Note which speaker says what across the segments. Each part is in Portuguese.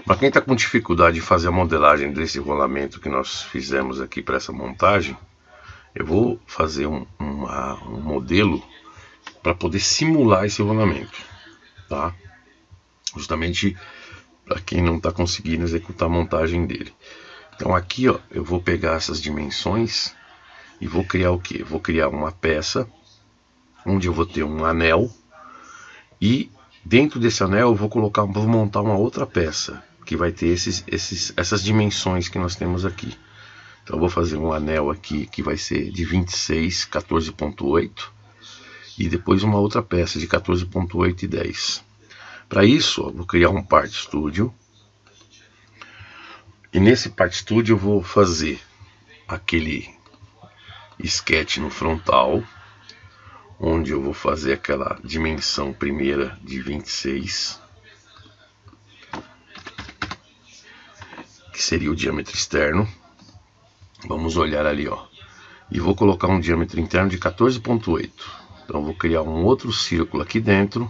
Speaker 1: Para quem está com dificuldade de fazer a modelagem desse rolamento que nós fizemos aqui para essa montagem, eu vou fazer um modelo para poder simular esse rolamento, tá? Justamente para quem não está conseguindo executar a montagem dele. Então aqui, ó, eu vou pegar essas dimensões e vou criar o que? Vou criar uma peça onde eu vou ter um anel e dentro desse anel eu vou montar uma outra peça que vai ter essas dimensões que nós temos aqui. Então eu vou fazer um anel aqui que vai ser de 26, 14.8 e depois uma outra peça de 14.8 e 10. Para isso, ó, vou criar um Part Studio. E nesse Part Studio eu vou fazer aquele sketch no frontal, onde eu vou fazer aquela dimensão primeira de 26, que seria o diâmetro externo. Vamos olhar ali, ó. E vou colocar um diâmetro interno de 14.8. Então vou criar um outro círculo aqui dentro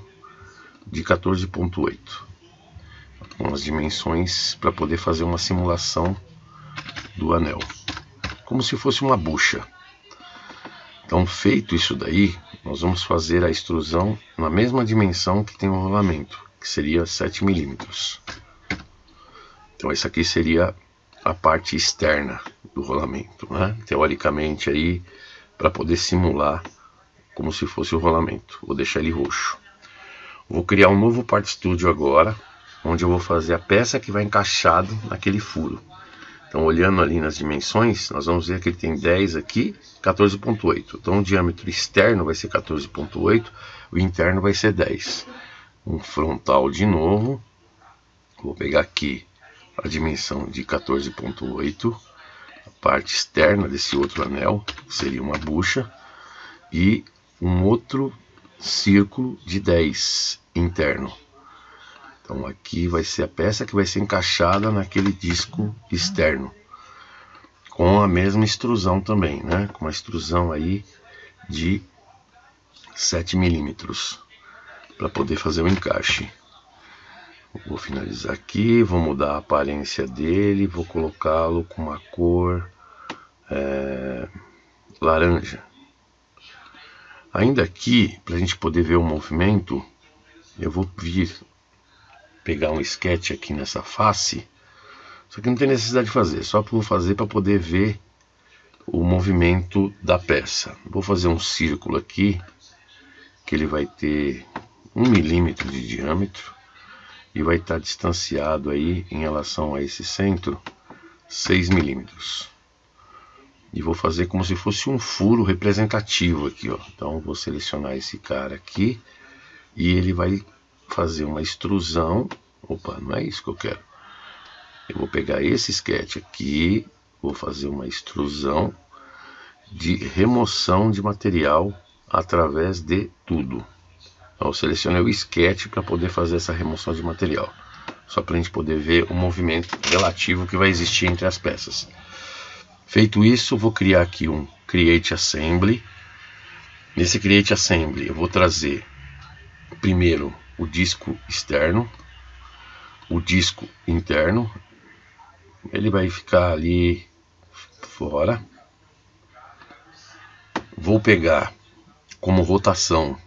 Speaker 1: de 14.8. Com as dimensões para poder fazer uma simulação do anel. Como se fosse uma bucha. Então feito isso daí, nós vamos fazer a extrusão na mesma dimensão que tem o rolamento, que seria 7 milímetros. Então essa aqui seria a parte externa do rolamento, né? Teoricamente aí, para poder simular como se fosse o rolamento. Vou deixar ele roxo. Vou criar um novo Part Studio agora, onde eu vou fazer a peça que vai encaixado naquele furo. Então olhando ali nas dimensões, nós vamos ver que ele tem 10 aqui, 14.8. Então o diâmetro externo vai ser 14.8, o interno vai ser 10. Um frontal de novo, vou pegar aqui a dimensão de 14.8, a parte externa desse outro anel, que seria uma bucha, e um outro círculo de 10 interno. Então aqui vai ser a peça que vai ser encaixada naquele disco externo, com a mesma extrusão também, né? Com uma extrusão aí de 7 milímetros, para poder fazer o encaixe. Vou finalizar aqui, vou mudar a aparência dele, vou colocá-lo com uma cor laranja. Ainda aqui, para a gente poder ver o movimento, eu vou pegar um sketch aqui nessa face. Só que não tem necessidade de fazer, só vou fazer para poder ver o movimento da peça. Vou fazer um círculo aqui, que ele vai ter 1 milímetro de diâmetro e vai estar distanciado aí em relação a esse centro 6 milímetros. E vou fazer como se fosse um furo representativo aqui, ó. Então vou selecionar esse cara aqui e ele vai fazer uma extrusão. Opa, não é isso que eu quero. Eu vou pegar esse sketch aqui, vou fazer uma extrusão de remoção de material através de tudo. Então eu selecionei o sketch para poder fazer essa remoção de material, só para a gente poder ver o movimento relativo que vai existir entre as peças. Feito isso, vou criar aqui um Create Assembly. Nesse Create Assembly eu vou trazer primeiro o disco externo, o disco interno, ele vai ficar ali fora. Vou pegar como rotação,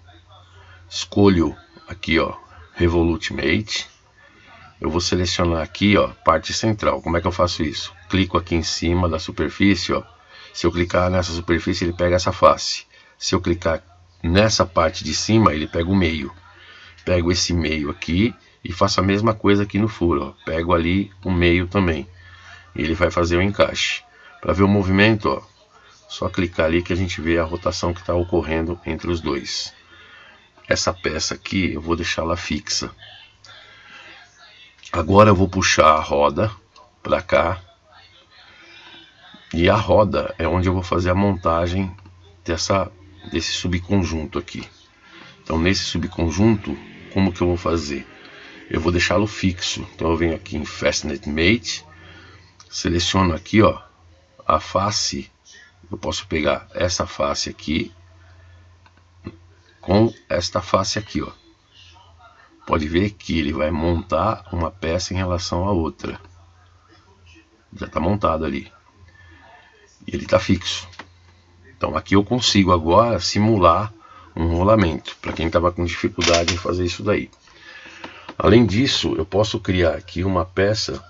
Speaker 1: escolho aqui, ó, Revolute Mate. Eu vou selecionar aqui, ó, parte central. Como é que eu faço isso? Clico aqui em cima da superfície, ó. Se eu clicar nessa superfície, ele pega essa face. Se eu clicar nessa parte de cima, ele pega o meio. Pego esse meio aqui e faço a mesma coisa aqui no furo, ó. Pego ali o meio também. E ele vai fazer o encaixe. Para ver o movimento, ó, só clicar ali que a gente vê a rotação que está ocorrendo entre os dois. Essa peça aqui eu vou deixá-la fixa. Agora eu vou puxar a roda para cá. E a roda é onde eu vou fazer a montagem desse subconjunto aqui. Então nesse subconjunto, como que eu vou fazer? Eu vou deixá-lo fixo. Então eu venho aqui em Fastening Mate, seleciono aqui, ó, a face. Eu posso pegar essa face aqui com esta face aqui, ó. pode ver que ele vai montar uma peça em relação à outra. Já está montado ali. E ele está fixo. Então aqui eu consigo agora simular um rolamento, para quem estava com dificuldade em fazer isso daí. Além disso, eu posso criar aqui uma peça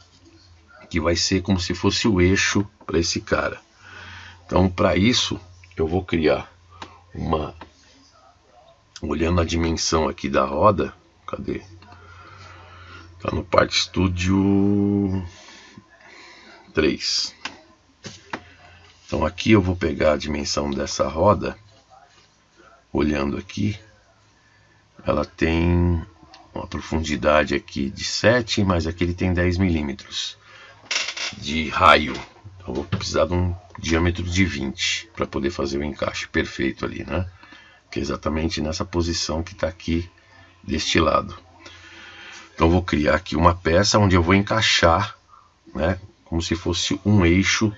Speaker 1: que vai ser como se fosse o eixo para esse cara. Então, para isso, eu vou criar uma... Olhando a dimensão aqui da roda, cadê? Tá no Part Studio 3. Então aqui eu vou pegar a dimensão dessa roda. Olhando aqui, ela tem uma profundidade aqui de 7, mas aqui ele tem 10 milímetros de raio. Então eu vou precisar de um diâmetro de 20 para poder fazer o encaixe perfeito ali, né? Que é exatamente nessa posição que está aqui deste lado. Então eu vou criar aqui uma peça onde eu vou encaixar, né? Como se fosse um eixo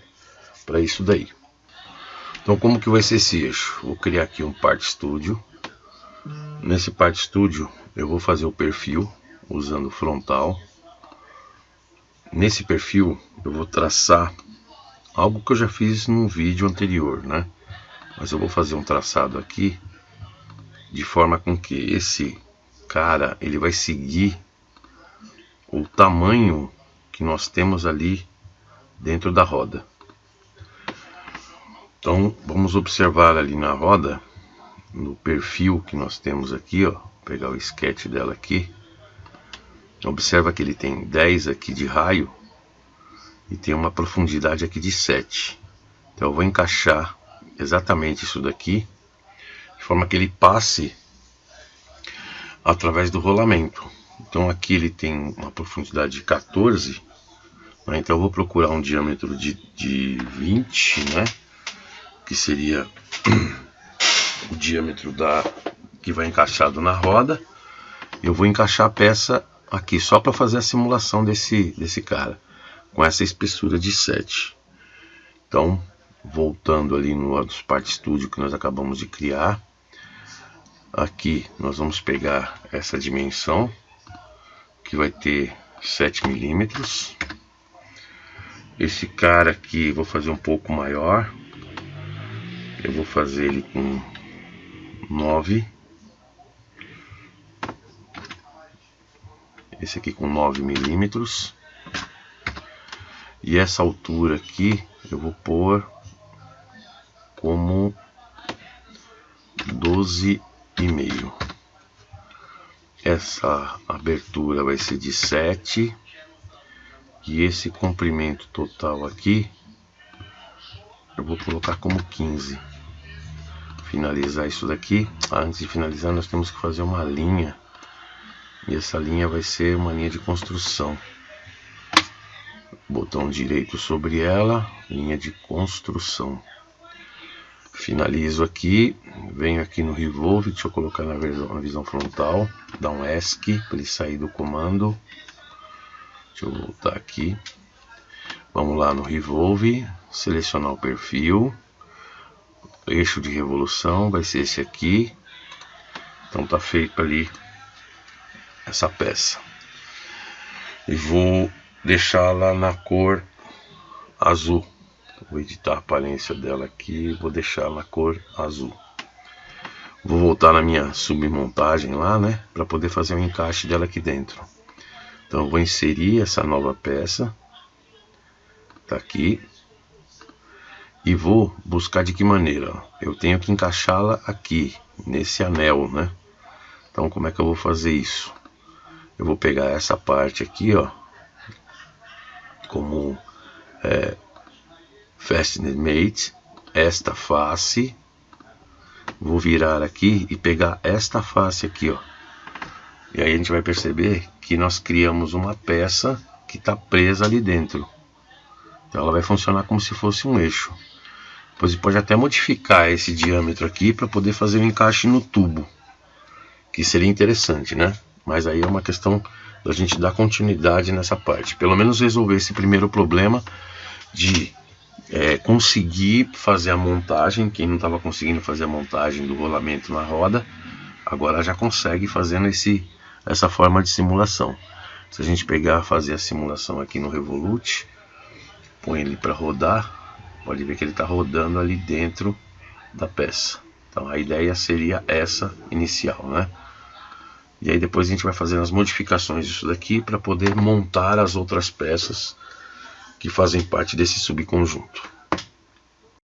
Speaker 1: para isso daí. Então como que vai ser esse eixo? Vou criar aqui um Part Studio. Nesse Part Studio eu vou fazer o perfil usando frontal. Nesse perfil eu vou traçar algo que eu já fiz num vídeo anterior, né? Mas eu vou fazer um traçado aqui de forma com que esse cara ele vai seguir o tamanho que nós temos ali dentro da roda. Então vamos observar ali na roda, no perfil que nós temos aqui, ó, vou pegar o sketch dela aqui. Observa que ele tem 10 aqui de raio e tem uma profundidade aqui de 7. Então eu vou encaixar exatamente isso daqui, de forma que ele passe através do rolamento. Então aqui ele tem uma profundidade de 14, né? Então eu vou procurar um diâmetro de 20, né? Que seria o diâmetro que vai encaixado na roda. Eu vou encaixar a peça aqui só para fazer a simulação desse cara, com essa espessura de 7. Então, voltando ali no Part Studio que nós acabamos de criar, aqui nós vamos pegar essa dimensão, que vai ter 7 milímetros. Esse cara aqui vou fazer um pouco maior. Eu vou fazer ele com 9. Esse aqui com 9 milímetros. E essa altura aqui eu vou pôr como 12,5. Essa abertura vai ser de 7. E esse comprimento total aqui eu vou colocar como 15. Finalizar isso daqui. Antes de finalizar nós temos que fazer uma linha. E essa linha vai ser uma linha de construção. Botão direito sobre ela, linha de construção. Finalizo aqui, venho aqui no Revolve, deixa eu colocar na visão frontal, dá um ESC para ele sair do comando. Deixa eu voltar aqui. Vamos lá no Revolve, selecionar o perfil. Eixo de revolução vai ser esse aqui. Então tá feito ali essa peça. E vou deixá-la na cor azul. Vou editar a aparência dela aqui, vou deixar na cor azul. Vou voltar na minha submontagem lá, né, para poder fazer o encaixe dela aqui dentro. Então eu vou inserir essa nova peça, tá aqui, e vou buscar de que maneira? Eu tenho que encaixá-la aqui, nesse anel, né? Então como é que eu vou fazer isso? Eu vou pegar essa parte aqui, ó, como Fastener Mate, esta face, vou virar aqui e pegar esta face aqui, ó. E aí a gente vai perceber que nós criamos uma peça que está presa ali dentro. Então ela vai funcionar como se fosse um eixo. Depois você pode até modificar esse diâmetro aqui para poder fazer o encaixe no tubo, que seria interessante, né? Mas aí é uma questão da gente dar continuidade nessa parte. Pelo menos resolver esse primeiro problema de conseguir fazer a montagem. Quem não estava conseguindo fazer a montagem do rolamento na roda, agora já consegue fazendo esse essa forma de simulação. Se a gente pegar, fazer a simulação aqui no Revolut, põe ele para rodar, pode ver que ele está rodando ali dentro da peça. Então a ideia seria essa inicial, né? E aí depois a gente vai fazendo as modificações disso daqui para poder montar as outras peças que fazem parte desse subconjunto.